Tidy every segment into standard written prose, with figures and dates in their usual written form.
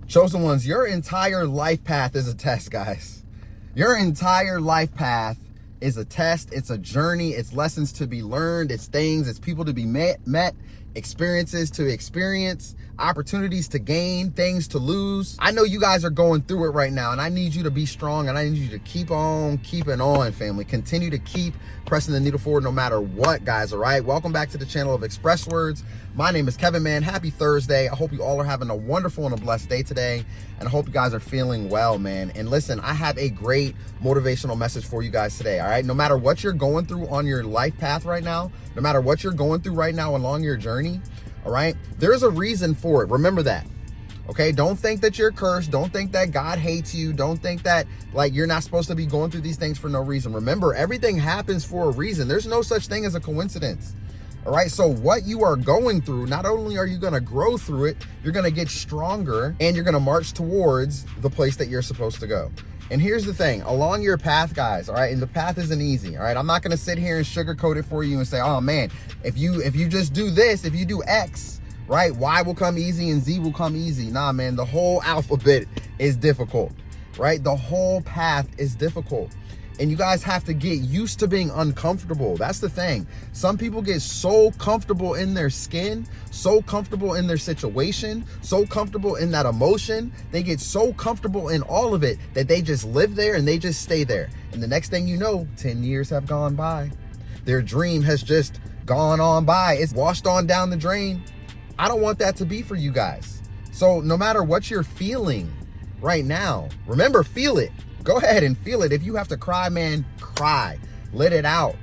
Chosen ones, your entire life path is a test, guys. Your entire life path is a test. It's a journey. It's lessons to be learned. It's things. It's people to be met, experiences to experience, opportunities to gain, things to lose. I know you guys are going through it right now, and I need you to be strong, and I need you to keep on keeping on, family. Continue to keep pressing the needle forward no matter what, guys, all right? Welcome back to the channel of ExpressedWordz. My name is Kevin, man. Happy Thursday. I hope you all are having a wonderful and a blessed day today, and I hope you guys are feeling well, man. And listen, I have a great motivational message for you guys today, all right? No matter what you're going through on your life path right now, no matter what you're going through right now along your journey, all right, there's a reason for it. Remember that. Okay, don't think that you're cursed. Don't think that God hates you. Don't think that like you're not supposed to be going through these things for no reason. Remember, everything happens for a reason. There's no such thing as a coincidence. All right, so what you are going through, not only are you going to grow through it, you're going to get stronger, and you're going to march towards the place that you're supposed to go. And here's the thing, along your path, guys, all right, and the path isn't easy, all right? I'm not going to sit here and sugarcoat it for you and say, oh man, if you just do this, if you do X, right, Y will come easy and Z will come easy. Nah, man, the whole alphabet is difficult, right? The whole path is difficult. And you guys have to get used to being uncomfortable. That's the thing. Some people get so comfortable in their skin, so comfortable in their situation, so comfortable in that emotion. They get so comfortable in all of it that they just live there and they just stay there. And the next thing you know, 10 years have gone by. Their dream has just gone on by. It's washed on down the drain. I don't want that to be for you guys. So no matter what you're feeling right now, remember, feel it. Go ahead and feel it. If you have to cry, man, cry. Let it out.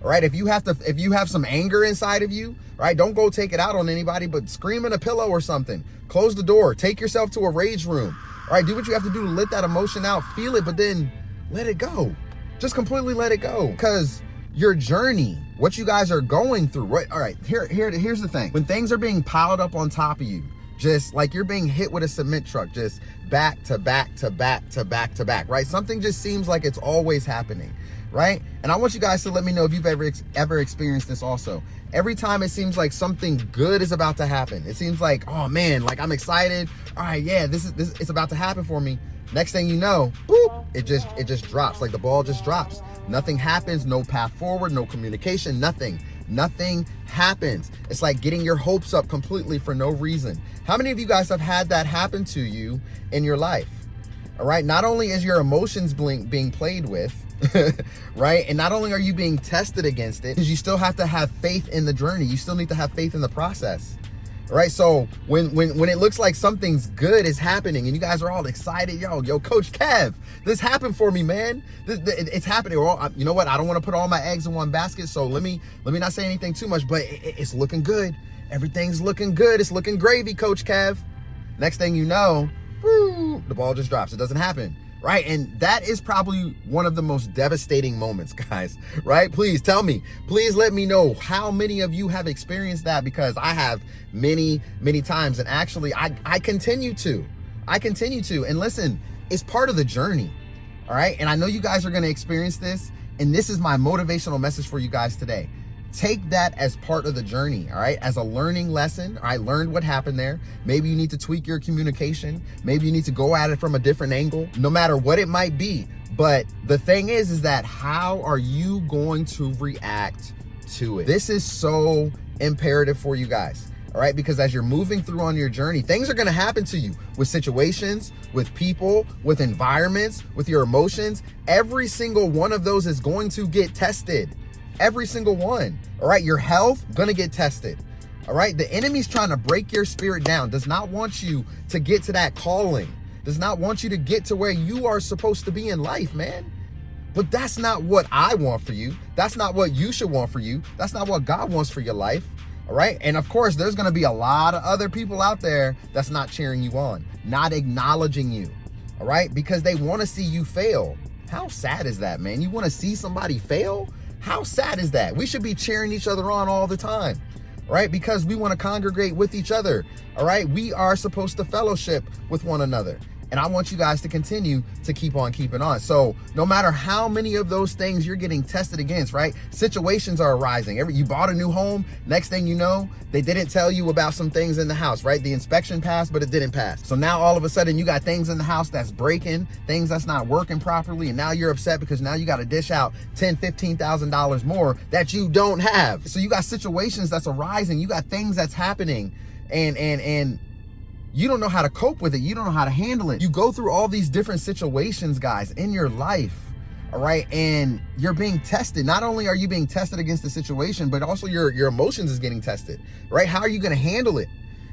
All right. If you have some anger inside of you, right, don't go take it out on anybody, but scream in a pillow or something. Close the door. Take yourself to a rage room. All right. Do what you have to do to let that emotion out. Feel it, but then let it go. Just completely let it go. Because your journey, what you guys are going through, right? All right. Here's the thing. When things are being piled up on top of you, just like you're being hit with a cement truck, just back to back to back to back to back, right? Something just seems like it's always happening, right? And I want you guys to let me know if you've ever experienced this also. Every time it seems like something good is about to happen. It seems like, oh man, like I'm excited. All right, yeah, this it's about to happen for me. Next thing you know, boop, it just drops, like the ball just drops. Nothing happens, no path forward, no communication, nothing happens. It's like getting your hopes up completely for no reason. How many of you guys have had that happen to you in your life? All right, not only is your emotions being played with, right, and not only are you being tested against it, because you still have to have faith in the journey. You still need to have faith in the process. All right, so when it looks like something's good is happening and you guys are all excited, yo, Coach Kev, this happened for me, man. It's happening. Well, you know what? I don't want to put all my eggs in one basket, so let me not say anything too much, but it's looking good. Everything's looking good. It's looking gravy, Coach Kev. Next thing you know, woo, the ball just drops. It doesn't happen. Right? And that is probably one of the most devastating moments, guys, right? Please tell me, please let me know how many of you have experienced that, because I have many times. And actually I continue to. And listen, it's part of the journey. All right. And I know you guys are going to experience this. And this is my motivational message for you guys today. Take that as part of the journey, all right? As a learning lesson. I learned what happened there. Maybe you need to tweak your communication. Maybe you need to go at it from a different angle, no matter what it might be. But the thing is that how are you going to react to it? This is so imperative for you guys, all right? Because as you're moving through on your journey, things are going to happen to you with situations, with people, with environments, with your emotions. Every single one of those is going to get tested. Every single one. All right. Your health gonna get tested. All right. The enemy's trying to break your spirit down, does not want you to get to that calling, does not want you to get to where you are supposed to be in life, man. But that's not what I want for you. That's not what you should want for you. That's not what God wants for your life. All right. And of course, there's going to be a lot of other people out there that's not cheering you on, not acknowledging you. All right. Because they want to see you fail. How sad is that, man? You want to see somebody fail? How sad is that? We should be cheering each other on all the time, right? Because we want to congregate with each other, all right? We are supposed to fellowship with one another. And I want you guys to continue to keep on keeping on. So no matter how many of those things you're getting tested against, right? Situations are arising. You bought a new home. Next thing you know, they didn't tell you about some things in the house, right? The inspection passed, but it didn't pass. So now all of a sudden you got things in the house that's breaking, things that's not working properly. And now you're upset because now you got to dish out $10,000, $15,000 more that you don't have. So you got situations that's arising. You got things that's happening and you don't know how to cope with it. You don't know how to handle it. You go through all these different situations, guys, in your life, all right? And you're being tested. Not only are you being tested against the situation, but also your emotions is getting tested, right? How are you going to handle it,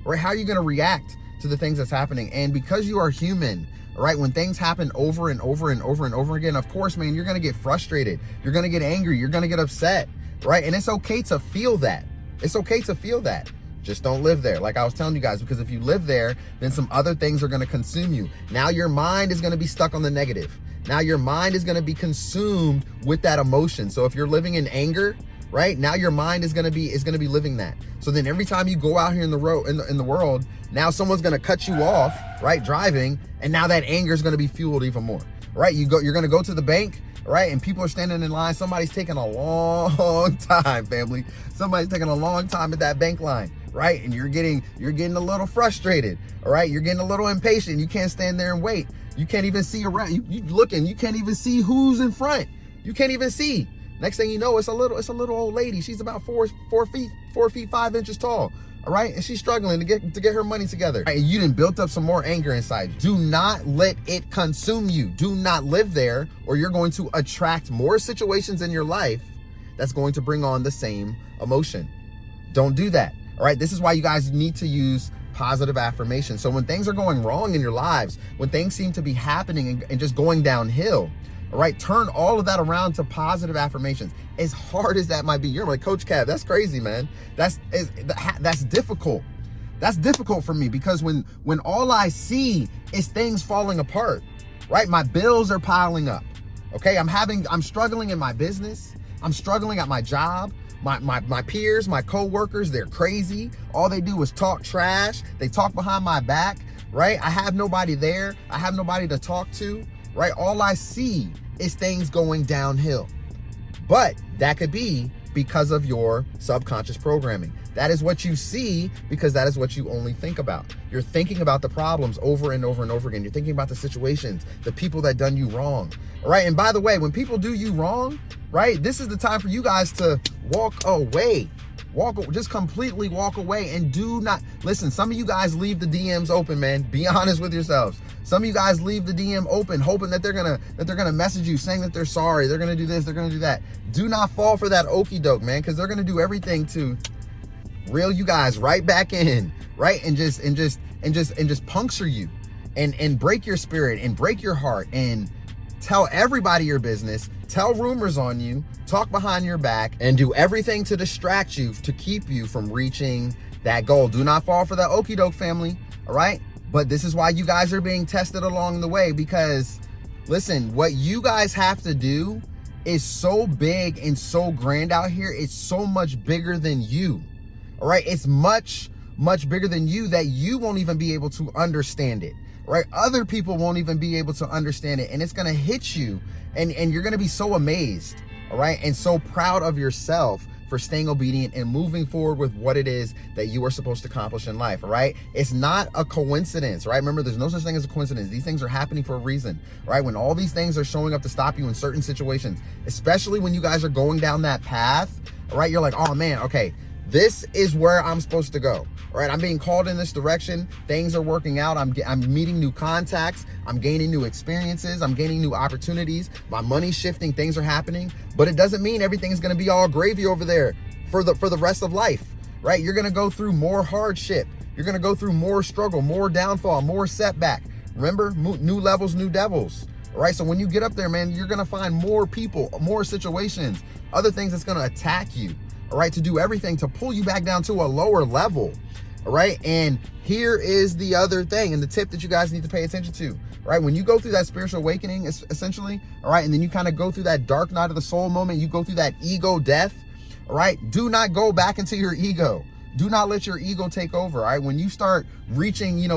right? How are you going to react to the things that's happening? And because you are human, all right, when things happen over and over and over and over again, of course, man, you're going to get frustrated. You're going to get angry. You're going to get upset, right? And it's okay to feel that. It's okay to feel that. Just don't live there, like I was telling you guys, because if you live there, then some other things are going to consume you. Now your mind is going to be stuck on the negative. Now your mind is going to be consumed with that emotion. So if you're living in anger, right, now your mind is going to be living that. So then every time you go out here in the road, in the world, now someone's going to cut you off, right, driving, and now that anger is going to be fueled even more, right? You're going to go to the bank, right? And people are standing in line. Somebody's taking a long time, family. Somebody's taking a long time at that bank line, right? And you're getting a little frustrated, all right? You're getting a little impatient. You can't stand there and wait. You can't even see around. You looking. You can't even see who's in front. You can't even see. Next thing you know, it's a little old lady. She's about 4 feet 5 inches tall. All right, and she's struggling to get her money together. Right, and you done built up some more anger inside you. Do not let it consume you. Do not live there, or you're going to attract more situations in your life that's going to bring on the same emotion. Don't do that. All right, this is why you guys need to use positive affirmation. So when things are going wrong in your lives, when things seem to be happening and just going downhill, all right, turn all of that around to positive affirmations. As hard as that might be, you're like, Coach Cav, that's crazy, man. That's difficult. That's difficult for me because when all I see is things falling apart, right? My bills are piling up. Okay, I'm struggling in my business. I'm struggling at my job. My peers, my co-workers, they're crazy. All they do is talk trash. They talk behind my back, right? I have nobody there. I have nobody to talk to. Right? All I see is things going downhill. But that could be because of your subconscious programming. That is what you see because that is what you only think about. You're thinking about the problems over and over and over again. You're thinking about the situations, the people that done you wrong. All right? And by the way, when people do you wrong, right, this is the time for you guys to walk away. Just completely walk away and do not listen. Some of you guys leave the DMs open, man. Be honest with yourselves. Some of you guys leave the DM open, hoping that they're gonna message you saying that they're sorry. They're gonna do this. They're gonna do that. Do not fall for that okie doke, man, because they're gonna do everything to reel you guys right back in, right, and just puncture you, and break your spirit and break your heart and tell everybody your business, tell rumors on you, talk behind your back, and do everything to distract you, to keep you from reaching that goal. Do not fall for that okie doke, family, all right? But this is why you guys are being tested along the way, because listen, what you guys have to do is so big and so grand out here. It's so much bigger than you, all right? It's much bigger than you that you won't even be able to understand it. Right? Other people won't even be able to understand it, and it's going to hit you, and you're going to be so amazed, all right, and so proud of yourself for staying obedient and moving forward with what it is that you are supposed to accomplish in life, all right? It's not a coincidence, right? Remember, there's no such thing as a coincidence. These things are happening for a reason, right? When all these things are showing up to stop you in certain situations, especially when you guys are going down that path, all right, you're like, oh man, okay, this is where I'm supposed to go. All right, I'm being called in this direction. Things are working out. I'm meeting new contacts. I'm gaining new experiences. I'm gaining new opportunities. My money's shifting. Things are happening. But it doesn't mean everything's going to be all gravy over there for the rest of life, right? You're going to go through more hardship. You're going to go through more struggle, more downfall, more setback. Remember, new levels, new devils. All right, so when you get up there, man, you're going to find more people, more situations, other things that's going to attack you. All right, to do everything to pull you back down to a lower level. All right, and here is the other thing and the tip that you guys need to pay attention to. All right, when you go through that spiritual awakening, essentially, all right, and then you kind of go through that dark night of the soul moment, you go through that ego death. All right, do not go back into your ego. Do not let your ego take over. All right, when you start reaching,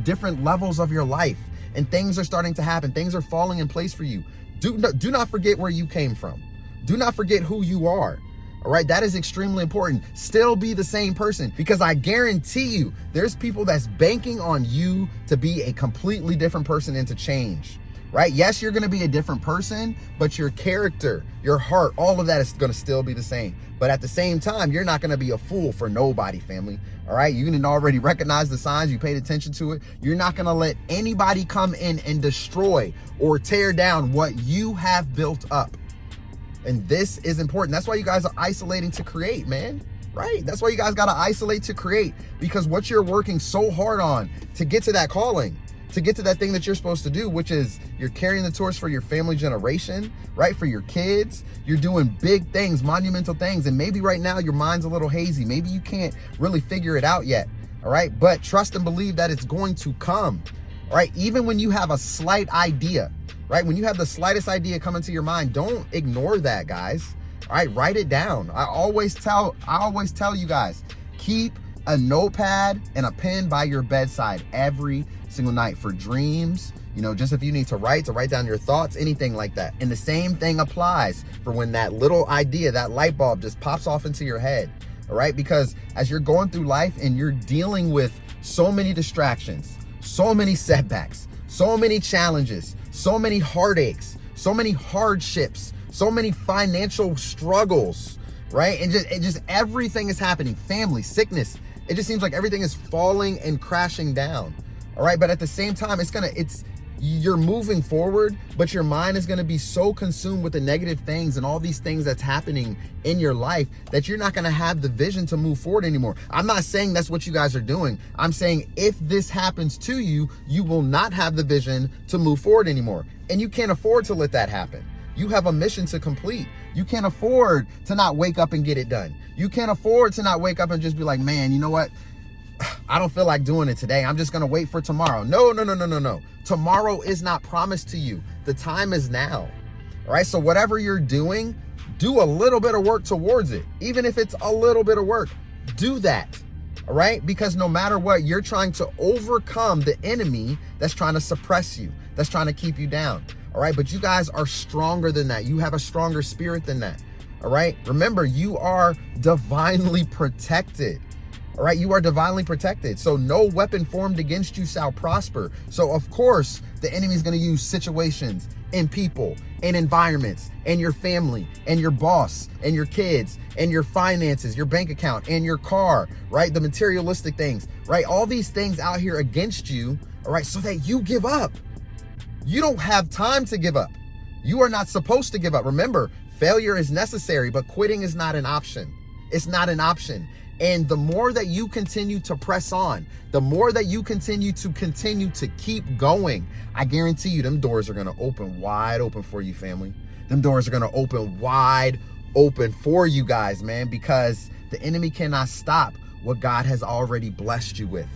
different levels of your life, and things are starting to happen. Things are falling in place for you. Do not forget where you came from. Do not forget who you are. All right, that is extremely important. Still be the same person, because I guarantee you there's people that's banking on you to be a completely different person and to change, right? Yes, you're going to be a different person, but your character, your heart, all of that is going to still be the same. But at the same time, you're not going to be a fool for nobody, family. All right, you didn't already recognize the signs. You paid attention to it. You're not going to let anybody come in and destroy or tear down what you have built up. And this is important. That's why you guys are isolating to create, man, right? That's why you guys got to isolate to create, because what you're working so hard on to get to that calling, to get to that thing that you're supposed to do, which is you're carrying the torch for your family generation, right? For your kids, you're doing big things, monumental things. And maybe right now your mind's a little hazy. Maybe you can't really figure it out yet. All right. But trust and believe that it's going to come. All right. Even when you have a slight idea, right? When you have the slightest idea come into your mind, don't ignore that, guys. All right, write it down. I always tell you guys, keep a notepad and a pen by your bedside every single night for dreams. You know, just if you need to write down your thoughts, anything like that. And the same thing applies for when that little idea, that light bulb just pops off into your head. All right, because as you're going through life and you're dealing with so many distractions, so many setbacks, so many challenges, so many heartaches, so many hardships, so many financial struggles, right? And just everything is happening. Family, sickness. It just seems like everything is falling and crashing down. All right. But at the same time, you're moving forward, but your mind is going to be so consumed with the negative things and all these things that's happening in your life that you're not going to have the vision to move forward anymore. I'm not saying that's what you guys are doing. I'm saying if this happens to you, you will not have the vision to move forward anymore. And you can't afford to let that happen. You have a mission to complete. You can't afford to not wake up and get it done. You can't afford to not wake up and just be like, man, you know what? I don't feel like doing it today. I'm just going to wait for tomorrow. No. Tomorrow is not promised to you. The time is now. All right. So whatever you're doing, do a little bit of work towards it. Even if it's a little bit of work, do that. All right. Because no matter what, you're trying to overcome the enemy that's trying to suppress you, that's trying to keep you down. All right. But you guys are stronger than that. You have a stronger spirit than that. All right. Remember, you are divinely protected. All right, you are divinely protected. So no weapon formed against you shall prosper. So of course, the enemy is going to use situations and people and environments and your family and your boss and your kids and your finances, your bank account and your car, right? The materialistic things, right? All these things out here against you, all right, so that you give up. You don't have time to give up. You are not supposed to give up. Remember, failure is necessary, but quitting is not an option. It's not an option. And the more that you continue to press on, the more that you continue to keep going, I guarantee you them doors are going to open wide open for you, family. Them doors are going to open wide open for you guys, man, because the enemy cannot stop what God has already blessed you with.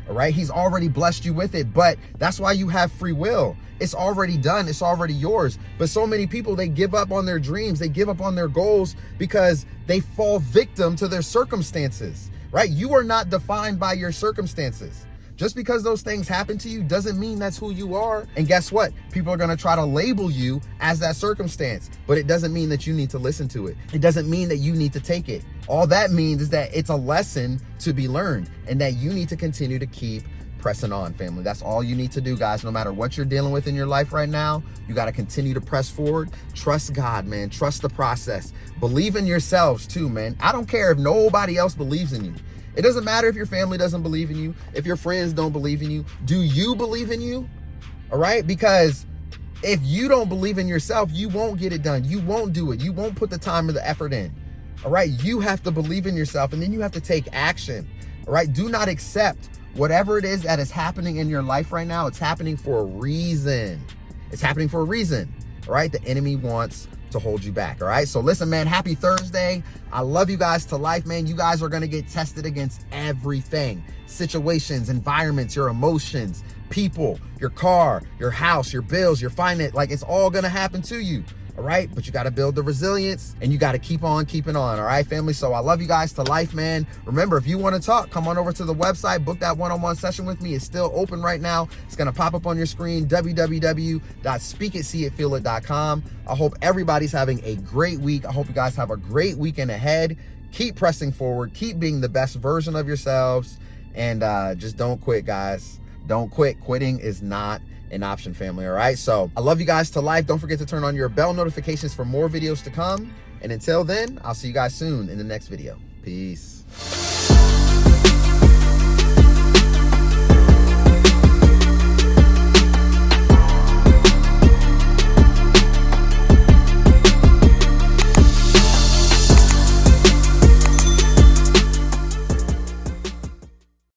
All right. He's already blessed you with it, but that's why you have free will. It's already done. It's already yours. But so many people, they give up on their dreams. They give up on their goals because they fall victim to their circumstances, right? You are not defined by your circumstances. Just because those things happen to you doesn't mean that's who you are. And guess what? People are going to try to label you as that circumstance, but it doesn't mean that you need to listen to it. It doesn't mean that you need to take it. All that means is that it's a lesson to be learned and that you need to continue to keep pressing on, family. That's all you need to do, guys. No matter what you're dealing with in your life right now, you got to continue to press forward. Trust God, man. Trust the process. Believe in yourselves too, man. I don't care if nobody else believes in you. It doesn't matter if your family doesn't believe in you, if your friends don't believe in you. Do you believe in you? All right? Because if you don't believe in yourself, you won't get it done. You won't do it. You won't put the time or the effort in. All right? You have to believe in yourself, and then you have to take action. All right? Do not accept whatever it is that is happening in your life right now. It's happening for a reason. It's happening for a reason. All right? The enemy wants to hold you back. All right. So listen, man, happy Thursday. I love you guys to life, man. You guys are going to get tested against everything, situations, environments, your emotions, people, your car, your house, your bills, your finance. Like, it's all going to happen to you. all right? But you got to build the resilience, and you got to keep on keeping on, all right, family? So I love you guys to life, man. Remember, if you want to talk, come on over to the website, book that one-on-one session with me. It's still open right now. It's going to pop up on your screen, www.speakitseeitfeelit.com. I hope everybody's having a great week. I hope you guys have a great weekend ahead. Keep pressing forward. Keep being the best version of yourselves. And just don't quit, guys. Don't quit. Quitting is not an option, family, all right? So I love you guys to life. Don't forget to turn on your bell notifications for more videos to come. And until then, I'll see you guys soon in the next video. Peace.